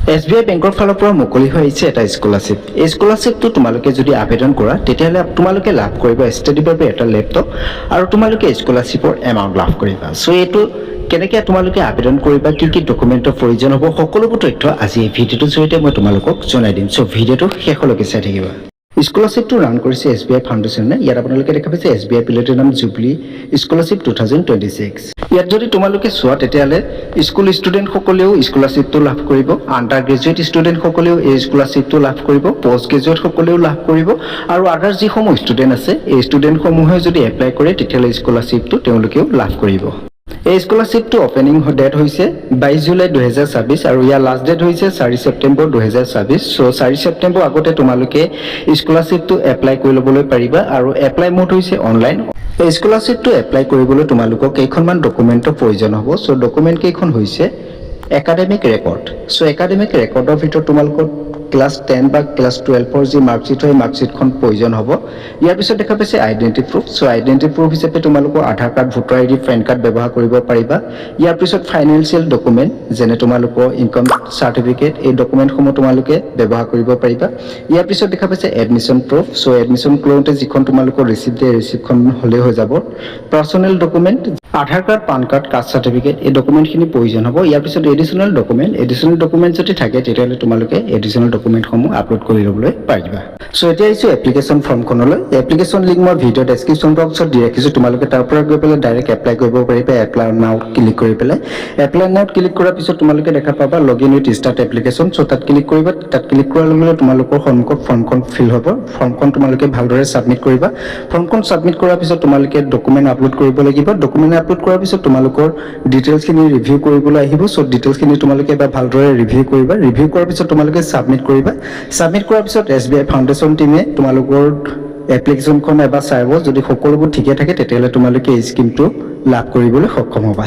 SBI বেংকৰ ফালৰ পৰা মুকলি হৈ আহিছে এটা স্কলাৰশ্বিপ। এই স্কলাৰশ্বিপটো তোমালোকে যদি আবেদন কৰা তেতিয়াহ'লে তোমালোকে লাভ কৰিবা ষ্টাডি বাবে এটা লেপটপ আৰু তোমালোকে স্কলাৰশ্বিপৰ এমাউণ্ট লাভ কৰিবা। চ' এইটো কেনেকৈ তোমালোকে আবেদন কৰিবা, কি কি ডকুমেণ্টৰ প্ৰয়োজন হ'ব, সকলোবোৰ তথ্য আজি এই ভিডিঅ'টোৰ জৰিয়তে মই তোমালোকক জনাই দিম। চ' ভিডিঅ'টো শেষলৈকে চাই থাকিবা। স্কলাৰশ্বিপটো ৰান কৰিছে SBI ফাউণ্ডেশ্যনে। ইয়াত আপোনালোকে দেখা পাইছে SBI প্লেটিনাম জুবলি স্কলাৰশ্বিপ 2026। ইয়াত যদি তোমালোকে চোৱা তেতিয়াহ'লে স্কুল ষ্টুডেণ্টসকলেও স্কলাৰশ্বিপটো লাভ কৰিব, আণ্ডাৰ গ্ৰেজুৱেট ষ্টুডেণ্টসকলেও এই স্কলাৰশ্বিপটো লাভ কৰিব, পষ্ট গ্ৰেজুৱেটসকলেও লাভ কৰিব আৰু আদাৰ যিসমূহ ষ্টুডেণ্ট আছে এই ষ্টুডেণ্টসমূহে যদি এপ্লাই কৰে তেতিয়াহ'লে স্কলাৰশ্বিপটো তেওঁলোকেও লাভ কৰিব। এই স্কলাৰশ্বিপটো অপেনিং ডেট হৈছে 22 জুলাই 2026 আৰু ইয়াৰ লাষ্ট ডেট হৈছে 4 ছেপ্টেম্বৰ 2026। চ' 4 ছেপ্টেম্বৰ আগতে তোমালোকে স্কলাৰশ্বিপটো এপ্লাই কৰি ল'বলৈ পাৰিবা আৰু এপ্লাই মোড হৈছে অনলাইন। এই স্কলাৰশ্বিপটো এপ্লাই কৰিবলৈ তোমালোকক কেইখনমান ডকুমেণ্টৰ প্ৰয়োজন হ'ব। চ' ডকুমেণ্ট কেইখন হৈছে একাডেমিক ৰেকৰ্ড। চ' একাডেমিক ৰেকৰ্ডৰ ভিতৰত তোমালোকৰ ক্লাছ 10 বা ক্লাছ 12ৰ যি মাৰ্কশ্বিট হয় মাৰ্কশ্বিটখন প্ৰয়োজন হ'ব। ইয়াৰ পিছত দেখা পাইছে identity proof. So' identity proof হিচাপে তোমালোকৰ Aadhaar card, voter ID, PAN card ব্যৱহাৰ কৰিব পাৰিবা। ইয়াৰ পিছত ফাইনেন্সিয়েল ডকুমেণ্ট যেনে তোমালোকৰ ইনকাম চাৰ্টিফিকেট, এই ডকুমেণ্টসমূহ তোমালোকে ব্যৱহাৰ কৰিব পাৰিবা। ইয়াৰ পিছত দেখা পাইছে এডমিশ্যন প্ৰুফ। চ' এডমিশ্যন কৰোঁতে যিখন তোমালোকৰ ৰিচিপ্ট দিয়ে ৰিচিপ্টখন হ'লেই হৈ যাব। Personal document, Aadhaar card, PAN card, caste certificate, এই ডকুমেণ্টখিনি প্ৰয়োজন হ'ব। ইয়াৰ পিছত এডিশ্যনেল ডকুমেণ্ট যদি থাকে তেতিয়াহ'লে তোমালোকে এডিশ্যনেল ডকুমেণ্টসমূহ আপলোড কৰি ল'বলৈ পাৰিবা। চ' এতিয়া আহিছোঁ এপ্লিকেশ্যন ফৰ্মখনলৈ। এপ্লিকেশ্যন লিংক মই ভিডিঅ' ডেছক্ৰিপশ্যন বক্সত দি ৰাখিছোঁ, তোমালোকে তাৰ পৰা গৈ পেলাই ডাইৰেক্ট এপ্লাই কৰিব পাৰিবা। এপ্লাই নাওত ক্লিক কৰি পেলাই এপ্লাই নাওত ক্লিক কৰাৰ পিছত তোমালোকে দেখা পাবা লগ ইন উইথ ষ্টাৰ্ট এপ্লিকেশ্যন। চ' তাত ক্লিক কৰিবা। তাত ক্লিক কৰাৰ লগে লগে তোমালোকৰ সন্মুখত ফৰ্মখন ফিল হ'ব। ফৰ্মখন তোমালোকে ভালদৰে ছাবমিট কৰিবা। ফৰ্মখন ছাবমিট কৰাৰ পিছত তোমালোকে ডকুমেণ্ট আপলোড কৰিব লাগিব। ডকুমেণ্ট আপলোড কৰাৰ পিছত তোমালোকৰ ডিটেইলছখিনি ৰিভিউ কৰিবলৈ আহিব। চ' ডিটেইলছখিনি তোমালোকে এবাৰ ভালদৰে ৰিভিউ কৰিবা। ৰিভিউ কৰাৰ পিছত তোমালোকে ছাবমিট কৰিবা। ছাবমিট কৰাৰ পিছত SBI ফাউণ্ডেশ্যন টিমে তোমালোকৰ এপ্লিকেশ্যনখন এবাৰ চাব। যদি সকলোবোৰ ঠিকে থাকে তেতিয়াহ'লে তোমালোকে এই স্কিমটো লাভ কৰিবলৈ সক্ষম হ'বা।